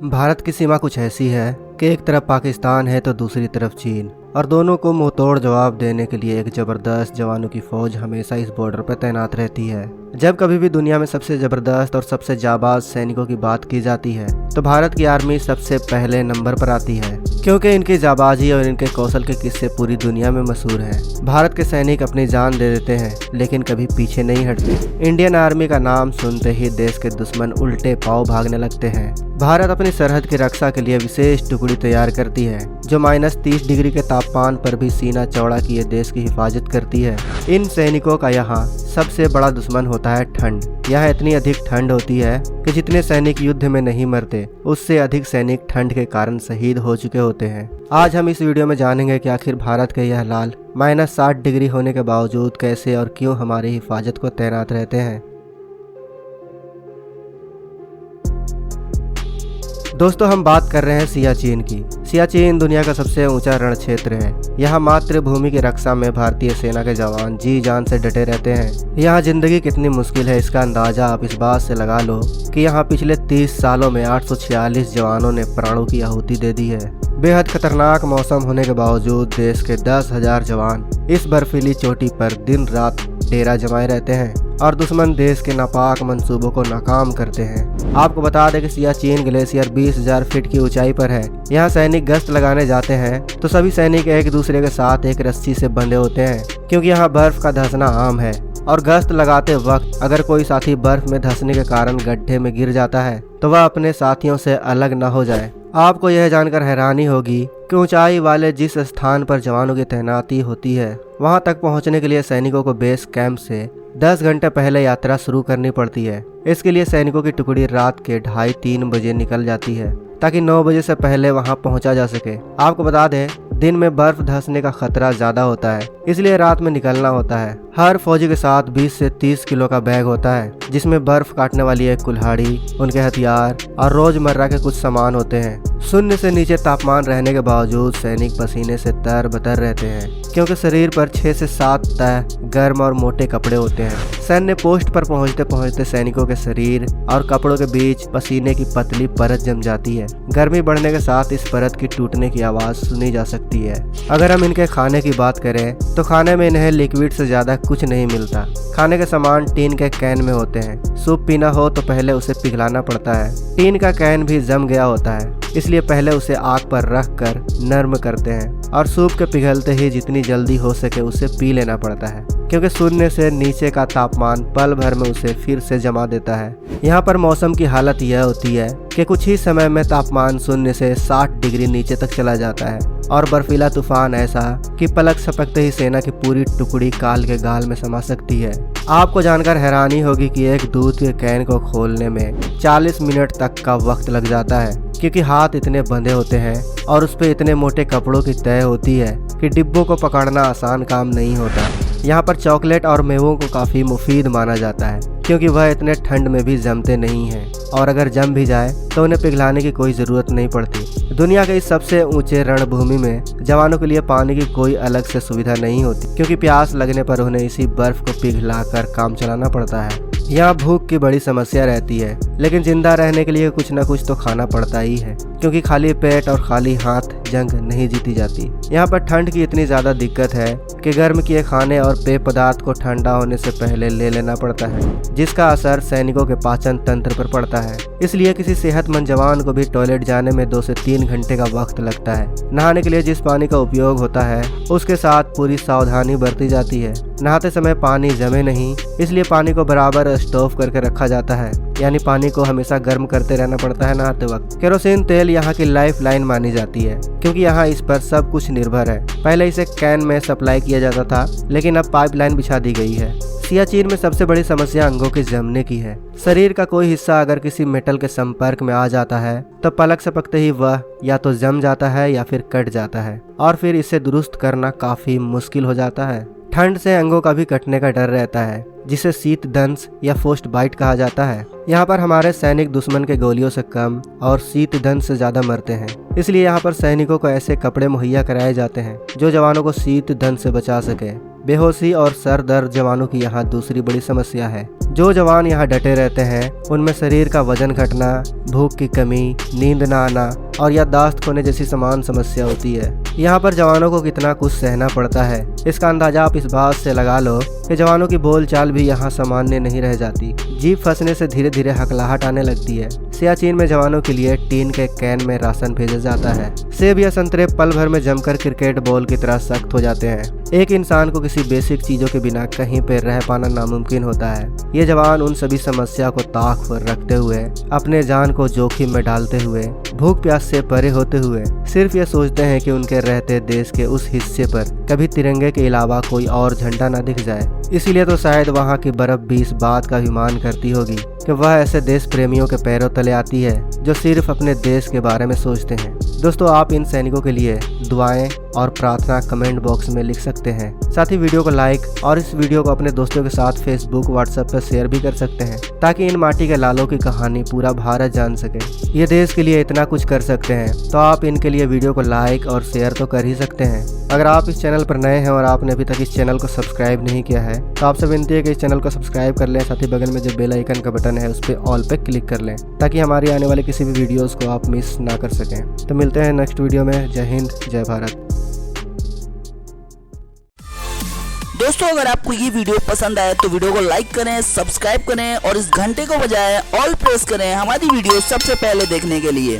भारत की सीमा कुछ ऐसी है कि एक तरफ पाकिस्तान है तो दूसरी तरफ चीन, और दोनों को मुंहतोड़ जवाब देने के लिए एक जबरदस्त जवानों की फौज हमेशा इस बॉर्डर पर तैनात रहती है। जब कभी भी दुनिया में सबसे जबरदस्त और सबसे जाबाज सैनिकों की बात की जाती है तो भारत की आर्मी सबसे पहले नंबर पर आती है, क्योंकि इनकी जाबाजी और इनके कौशल के किस्से पूरी दुनिया में मशहूर हैं। भारत के सैनिक अपनी जान दे देते हैं लेकिन कभी पीछे नहीं हटते। इंडियन आर्मी का नाम सुनते ही देश के दुश्मन उल्टे पांव भागने लगते हैं। भारत अपनी सरहद की रक्षा के लिए विशेष टुकड़ी तैयार करती है जो -30 डिग्री के तापमान पर भी सीना चौड़ा किए देश की हिफाजत करती है। इन सैनिकों का यहाँ सबसे बड़ा दुश्मन होता है ठंड। यहाँ इतनी अधिक ठंड होती है कि जितने सैनिक युद्ध में नहीं मरते उससे अधिक सैनिक ठंड के कारण शहीद हो चुके होते हैं। आज हम इस वीडियो में जानेंगे कि आखिर भारत के यह लाल -60 डिग्री होने के बावजूद कैसे और क्यों हमारी हिफाजत को तैनात रहते हैं। दोस्तों, हम बात कर रहे हैं सियाचिन की। सियाचिन दुनिया का सबसे ऊंचा रण क्षेत्र है। यहाँ मातृभूमि की रक्षा में भारतीय सेना के जवान जी जान से डटे रहते हैं। यहाँ जिंदगी कितनी मुश्किल है इसका अंदाजा आप इस बात से लगा लो कि यहाँ पिछले 30 सालों में 846 जवानों ने प्राणों की आहुति दे दी है। बेहद खतरनाक मौसम होने के बावजूद देश के 10,000 जवान इस बर्फीली चोटी पर दिन रात डेरा जमाए रहते हैं और दुश्मन देश के नापाक मंसूबों को नाकाम करते हैं। आपको बता दें कि सियाचिन ग्लेशियर 20,000 फीट की ऊंचाई पर है। यहाँ सैनिक गश्त लगाने जाते हैं तो सभी सैनिक एक दूसरे के साथ एक रस्सी से बंधे होते हैं, क्योंकि यहाँ बर्फ का धंसना आम है और गश्त लगाते वक्त अगर कोई साथी बर्फ में धंसने के कारण गड्ढे में गिर जाता है तो वह अपने साथियों से अलग न हो जाए। आपको यह जानकर हैरानी होगी कि ऊंचाई वाले जिस स्थान पर जवानों की तैनाती होती है वहां तक पहुंचने के लिए सैनिकों को बेस कैंप से 10 घंटे पहले यात्रा शुरू करनी पड़ती है। इसके लिए सैनिकों की टुकड़ी रात के 2:30-3 बजे निकल जाती है ताकि 9 बजे से पहले वहां पहुंचा जा सके। आपको बता दें, दिन में बर्फ धंसने का खतरा ज्यादा होता है, इसलिए रात में निकलना होता है। हर फौजी के साथ 20 से 30 किलो का बैग होता है जिसमें बर्फ काटने वाली एक कुल्हाड़ी, उनके हथियार और रोजमर्रा के कुछ सामान होते हैं। शून्य से नीचे तापमान रहने के बावजूद सैनिक पसीने से तर-बतर रहते हैं, क्योंकि शरीर पर 6 से 7 तह गर्म और मोटे कपड़े होते हैं। सैन्य पोस्ट पर पहुंचते पहुंचते सैनिकों के शरीर और कपड़ों के बीच पसीने की पतली परत जम जाती है। गर्मी बढ़ने के साथ इस परत की टूटने की आवाज सुनी जा सकती है। अगर हम इनके खाने की बात करें तो खाने में इन्हें लिक्विड से ज्यादा कुछ नहीं मिलता। खाने के सामान टीन के कैन में होते हैं। सूप पीना हो तो पहले उसे पिघलाना पड़ता है। टीन का कैन भी जम गया होता है, इसलिए पहले उसे आग पर रख कर नर्म करते हैं और सूप के पिघलते ही जितनी जल्दी हो सके उसे पी लेना पड़ता है, क्योंकि शून्य से नीचे का तापमान पल भर में उसे फिर से जमा देता है। यहाँ पर मौसम की हालत यह होती है कि कुछ ही समय में तापमान शून्य से 60 डिग्री नीचे तक चला जाता है और बर्फीला तूफान ऐसा कि पलक झपकते ही सेना की पूरी टुकड़ी काल के गाल में समा सकती है। आपको जानकर हैरानी होगी कि एक दूध के कैन को खोलने में 40 मिनट तक का वक्त लग जाता है, क्योंकि हाथ इतने बंधे होते हैं और उस पे इतने मोटे कपड़ों की तय होती है कि डिब्बों को पकड़ना आसान काम नहीं होता। यहाँ पर चॉकलेट और मेवों को काफी मुफीद माना जाता है, क्योंकि वह इतने ठंड में भी जमते नहीं हैं और अगर जम भी जाए तो उन्हें पिघलाने की कोई जरूरत नहीं पड़ती। दुनिया के इस सबसे ऊंचे रणभूमि में जवानों के लिए पानी की कोई अलग से सुविधा नहीं होती, क्योंकि प्यास लगने पर उन्हें इसी बर्फ को पिघलाकर काम चलाना पड़ता है। यहाँ भूख की बड़ी समस्या रहती है, लेकिन जिंदा रहने के लिए कुछ न कुछ तो खाना पड़ता ही है, क्योंकि खाली पेट और खाली हाथ जंग नहीं जीती जाती। यहाँ पर ठंड की इतनी ज्यादा दिक्कत है कि गर्म किए खाने और पेय पदार्थ को ठंडा होने से पहले ले लेना पड़ता है, जिसका असर सैनिकों के पाचन तंत्र पर पड़ता है। इसलिए किसी सेहतमंद जवान को भी टॉयलेट जाने में 2 से 3 घंटे का वक्त लगता है। नहाने के लिए जिस पानी का उपयोग होता है उसके साथ पूरी सावधानी बरती जाती है। नहाते समय पानी जमे नहीं, इसलिए पानी को बराबर स्टोव करके रखा जाता है, यानी पानी को हमेशा गर्म करते रहना पड़ता है नहाते वक्त। केरोसिन तेल यहाँ की लाइफ लाइन मानी जाती है, क्योंकि यहाँ इस पर सब कुछ निर्भर है। पहले इसे कैन में सप्लाई किया जाता था, लेकिन अब पाइपलाइन बिछा दी गई है। सियाचिन में सबसे बड़ी समस्या अंगों के जमने की है। शरीर का कोई हिस्सा अगर किसी मेटल के संपर्क में आ जाता है तो पलक झपकते ही वह या तो जम जाता है या फिर कट जाता है, और फिर इसे दुरुस्त करना काफी मुश्किल हो जाता है। ठंड से अंगों का भी कटने का डर रहता है, जिसे शीत दंश या फ्रोस्ट बाइट कहा जाता है। यहाँ पर हमारे सैनिक दुश्मन के गोलियों से कम और शीत दंश से ज्यादा मरते हैं, इसलिए यहाँ पर सैनिकों को ऐसे कपड़े मुहैया कराए जाते हैं जो जवानों को शीत दंश से बचा सके। बेहोशी और सर दर्द जवानों की यहाँ दूसरी बड़ी समस्या है। जो जवान यहाँ डटे रहते हैं उनमें शरीर का वजन घटना, भूख की कमी, नींद न आना और याददाश्त खोने जैसी समान समस्या होती है। यहाँ पर जवानों को कितना कुछ सहना पड़ता है, इसका अंदाजा आप इस बात से लगा लो कि जवानों की बोलचाल भी यहाँ सामान्य नहीं रह जाती। जीप फंसने से धीरे धीरे हकलाहट आने लगती है। सियाचिन में जवानों के लिए टीन के कैन में राशन भेजा जाता है। सेब या संतरे पल भर में जमकर क्रिकेट बॉल की तरह सख्त हो जाते हैं। एक इंसान को किसी बेसिक चीजों के बिना कहीं पर रह पाना नामुमकिन होता है। ये जवान उन सभी समस्या को ताक पर रखते हुए, अपने जान को जोखिम में डालते हुए, भूख प्यास से परे होते हुए सिर्फ ये सोचते हैं कि उनके रहते देश के उस हिस्से पर कभी तिरंगे के अलावा कोई और झंडा न दिख जाए। इसीलिए तो शायद वहाँ की बर्फ भी इस बात का अभिमान करती होगी कि वह ऐसे देश प्रेमियों के पैरों तले आती है जो सिर्फ अपने देश के बारे में सोचते हैं। दोस्तों, आप इन सैनिकों के लिए दुआएं और प्रार्थना कमेंट बॉक्स में लिख सकते हैं। साथ ही वीडियो को लाइक और इस वीडियो को अपने दोस्तों के साथ फेसबुक, व्हाट्सएप पर शेयर भी कर सकते हैं ताकि इन माटी के लालों की कहानी पूरा भारत जान सके। ये देश के लिए इतना कुछ कर सकते हैं तो आप इनके लिए वीडियो को लाइक और शेयर तो कर ही सकते हैं। अगर आप इस चैनल पर नए हैं और आपने अभी तक इस चैनल को सब्सक्राइब नहीं किया है तो आपसे विनती है कि इस चैनल को सब्सक्राइब कर लें। साथ ही बगल में जो बेल आइकन का बटन है उस पर ऑल पे क्लिक कर लें ताकि हमारी आने वाले किसी भी वीडियोस को आप मिस ना कर सकें। तो मिलते हैं नेक्स्ट वीडियो में। जय हिंद, जय भारत। दोस्तों, अगर आपको ये वीडियो पसंद आए तो वीडियो को लाइक करें, सब्सक्राइब करें और इस घंटे को बजाय ऑल प्रेस करें हमारी वीडियो सबसे पहले देखने के लिए।